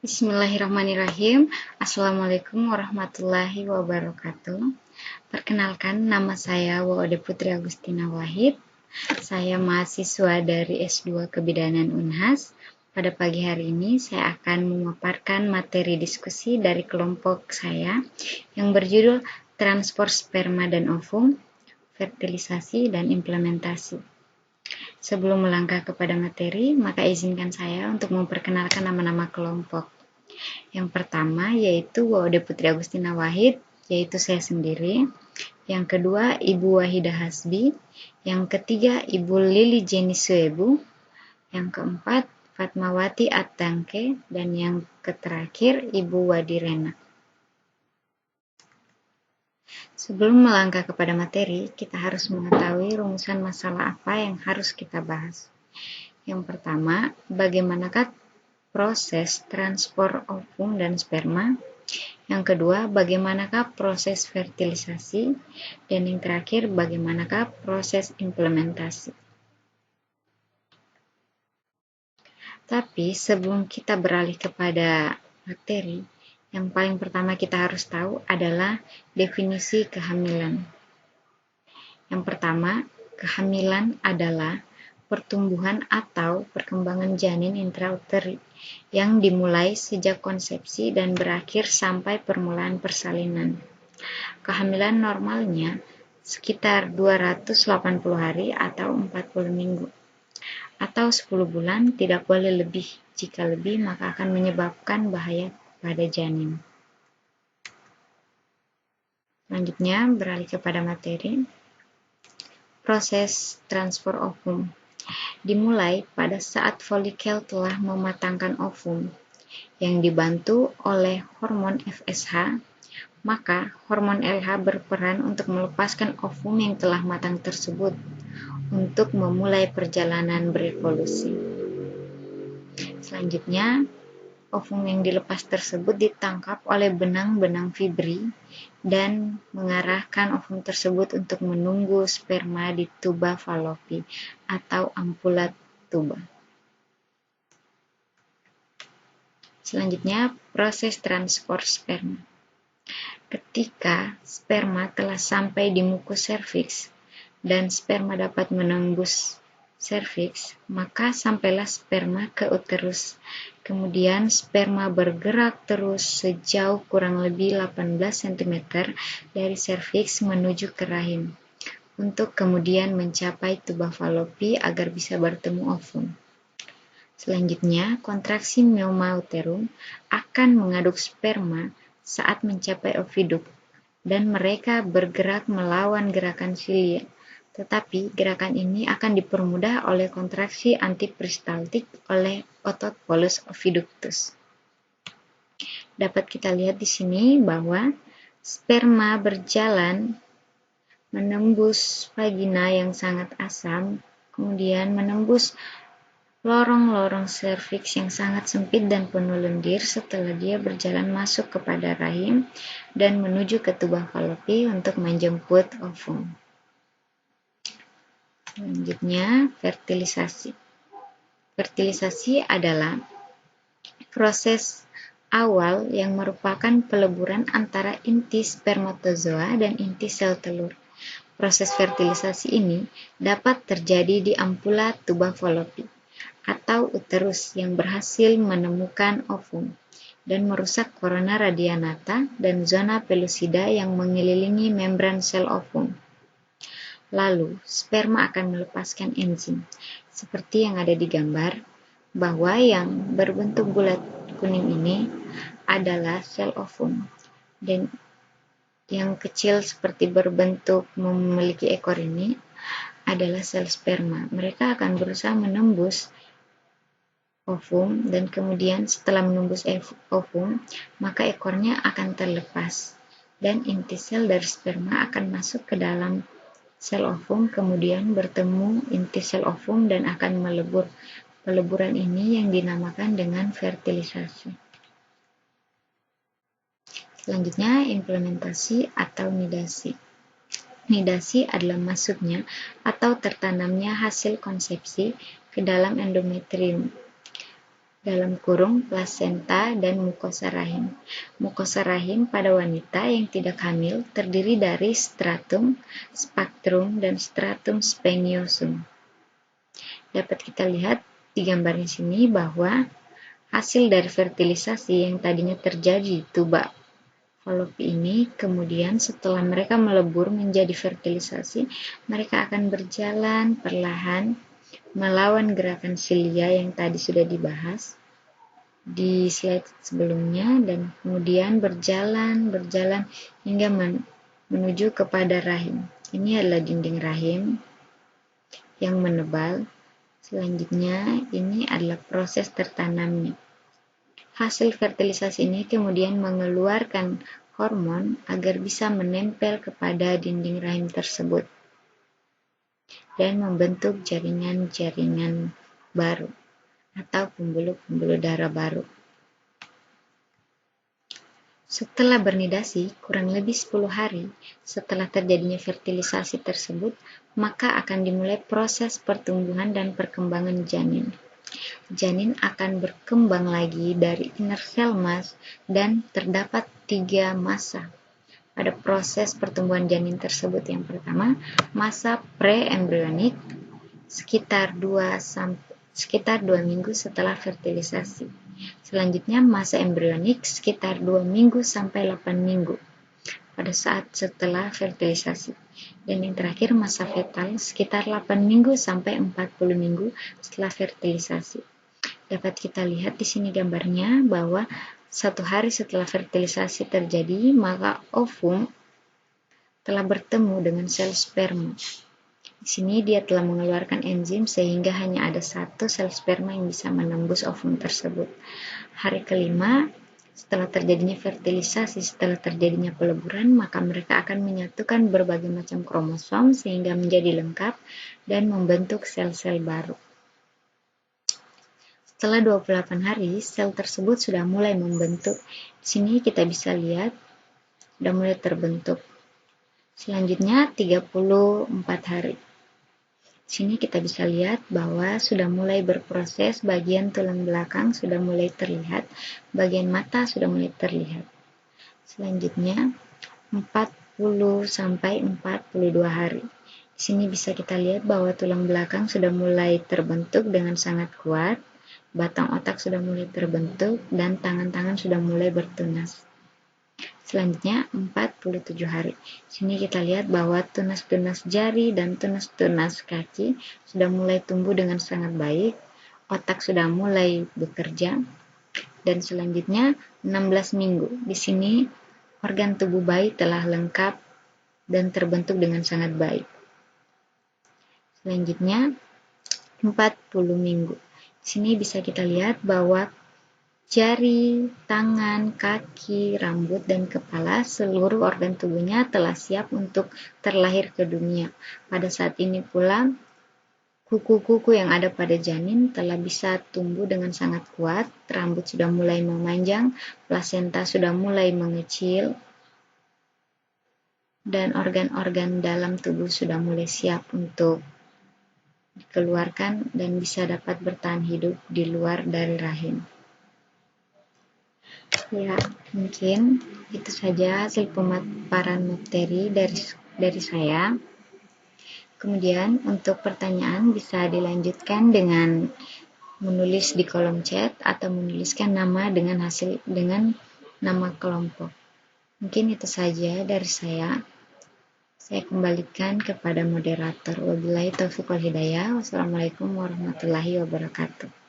Bismillahirrahmanirrahim. Assalamualaikum warahmatullahi wabarakatuh. Perkenalkan, nama saya Waode Putri Agustina Wahid. Saya mahasiswa dari S2 Kebidanan Unhas. Pada pagi hari ini saya akan memaparkan materi diskusi dari kelompok saya yang berjudul Transport Sperma dan Ovum, Fertilisasi dan Implementasi. Sebelum melangkah kepada materi, maka izinkan saya untuk memperkenalkan nama-nama kelompok. Yang pertama yaitu Waode Putri Agustina Wahid, yaitu saya sendiri. Yang kedua Ibu Wahidah Hasbi. Yang ketiga Ibu Lili Jenny Suebu. Yang keempat Fatmawati Atangke. Dan yang terakhir Ibu Wadirena. Sebelum melangkah kepada materi, kita harus mengetahui rumusan masalah apa yang harus kita bahas. Yang pertama, bagaimanakah proses transport ovum dan sperma? Yang kedua, bagaimanakah proses fertilisasi? Dan yang terakhir, bagaimanakah proses implementasi? Tapi sebelum kita beralih kepada materi, yang paling pertama kita harus tahu adalah definisi kehamilan. Yang pertama, kehamilan adalah pertumbuhan atau perkembangan janin intrauteri yang dimulai sejak konsepsi dan berakhir sampai permulaan persalinan. Kehamilan normalnya sekitar 280 hari atau 40 minggu. Atau 10 bulan, tidak boleh lebih. Jika lebih, maka akan menyebabkan bahaya pada janin. Selanjutnya, beralih kepada materi. Proses transfer ovum dimulai pada saat folikel telah mematangkan ovum yang dibantu oleh hormon FSH, maka hormon LH berperan untuk melepaskan ovum yang telah matang tersebut untuk memulai perjalanan berevolusi. Selanjutnya, ovum yang dilepas tersebut ditangkap oleh benang-benang fibri dan mengarahkan ovum tersebut untuk menunggu sperma di tuba Fallopi atau ampula tuba. Selanjutnya, proses transport sperma. Ketika sperma telah sampai di mukus serviks dan sperma dapat menembus serviks, maka sampailah sperma ke uterus. Kemudian sperma bergerak terus sejauh kurang lebih 18 cm dari serviks menuju ke rahim, untuk kemudian mencapai tuba Fallopi agar bisa bertemu ovum. Selanjutnya, kontraksi meumauterum akan mengaduk sperma saat mencapai oviduk, dan mereka bergerak melawan gerakan silia. Tetapi gerakan ini akan dipermudah oleh kontraksi antiperistaltik oleh otot polus oviductus. Dapat kita lihat di sini bahwa sperma berjalan menembus vagina yang sangat asam, kemudian menembus lorong-lorong serviks yang sangat sempit dan penuh lendir setelah dia berjalan masuk kepada rahim dan menuju ke tuba Fallopi untuk menjemput ovum. Selanjutnya, fertilisasi. Fertilisasi adalah proses awal yang merupakan peleburan antara inti spermatozoa dan inti sel telur. Proses fertilisasi ini dapat terjadi di ampula tuba Fallopi atau uterus yang berhasil menemukan ovum dan merusak corona radianata dan zona pellucida yang mengelilingi membran sel ovum. Lalu, sperma akan melepaskan enzim, seperti yang ada di gambar, bahwa yang berbentuk bulat kuning ini adalah sel ovum, dan yang kecil seperti berbentuk memiliki ekor ini adalah sel sperma. Mereka akan berusaha menembus ovum, dan kemudian setelah menembus ovum, maka ekornya akan terlepas, dan inti sel dari sperma akan masuk ke dalam sel ovum, kemudian bertemu inti sel ovum dan akan melebur. Peleburan ini yang dinamakan dengan fertilisasi. Selanjutnya, implementasi atau nidasi. Nidasi adalah masuknya atau tertanamnya hasil konsepsi ke dalam endometrium. dalam kurung plasenta dan mukosa rahim. Mukosa rahim pada wanita yang tidak hamil terdiri dari stratum, spectrum, dan stratum spongiosum. Dapat kita lihat di gambarnya sini bahwa hasil dari fertilisasi yang tadinya terjadi tuba falopi ini, kemudian setelah mereka melebur menjadi fertilisasi, mereka akan berjalan perlahan melawan gerakan silia yang tadi sudah dibahas di slide sebelumnya, dan kemudian berjalan hingga menuju kepada rahim. Ini adalah dinding rahim yang menebal. Selanjutnya, ini adalah proses tertanamnya. Hasil fertilisasi ini kemudian mengeluarkan hormon agar bisa menempel kepada dinding rahim tersebut dan membentuk jaringan-jaringan baru atau pembuluh-pembuluh darah baru. Setelah bernidasi, kurang lebih 10 hari setelah terjadinya fertilisasi tersebut, maka akan dimulai proses pertumbuhan dan perkembangan janin. Janin akan berkembang lagi dari inner cell mass dan terdapat 3 masa pada proses pertumbuhan janin tersebut. Yang pertama, masa pre-embryonik sekitar 2 minggu setelah fertilisasi. Selanjutnya, masa embryonik sekitar 2 minggu sampai 8 minggu pada saat setelah fertilisasi. Dan yang terakhir, masa fetal sekitar 8 minggu sampai 40 minggu setelah fertilisasi. Dapat kita lihat di sini gambarnya bahwa 1 hari setelah fertilisasi terjadi, maka ovum telah bertemu dengan sel sperma. Di sini dia telah mengeluarkan enzim sehingga hanya ada 1 sel sperma yang bisa menembus ovum tersebut. Hari kelima, setelah terjadinya fertilisasi, setelah terjadinya peleburan, maka mereka akan menyatukan berbagai macam kromosom sehingga menjadi lengkap dan membentuk sel-sel baru. Setelah 28 hari, sel tersebut sudah mulai membentuk. Di sini kita bisa lihat sudah mulai terbentuk. Selanjutnya 34 hari. Di sini kita bisa lihat bahwa sudah mulai berproses, bagian tulang belakang sudah mulai terlihat, bagian mata sudah mulai terlihat. Selanjutnya 40 sampai 42 hari. Di sini bisa kita lihat bahwa tulang belakang sudah mulai terbentuk dengan sangat kuat. Batang otak sudah mulai terbentuk dan tangan-tangan sudah mulai bertunas. Selanjutnya 47 hari. Sini kita lihat bahwa tunas-tunas jari dan tunas-tunas kaki sudah mulai tumbuh dengan sangat baik. Otak sudah mulai bekerja. Dan selanjutnya 16 minggu. Di sini organ tubuh bayi telah lengkap dan terbentuk dengan sangat baik. Selanjutnya 40 minggu. Di sini bisa kita lihat bahwa jari, tangan, kaki, rambut, dan kepala, seluruh organ tubuhnya telah siap untuk terlahir ke dunia. Pada saat ini pula, kuku-kuku yang ada pada janin telah bisa tumbuh dengan sangat kuat, rambut sudah mulai memanjang, plasenta sudah mulai mengecil, dan organ-organ dalam tubuh sudah mulai siap untuk dikeluarkan dan bisa dapat bertahan hidup di luar dari rahim. Ya, mungkin itu saja hasil pemaparan materi dari saya. Kemudian untuk pertanyaan bisa dilanjutkan dengan menulis di kolom chat atau menuliskan nama dengan nama kelompok. Mungkin itu saja dari saya. Saya kembalikan kepada moderator. Wabillahi taufiq wal hidayah. Wassalamualaikum warahmatullahi wabarakatuh.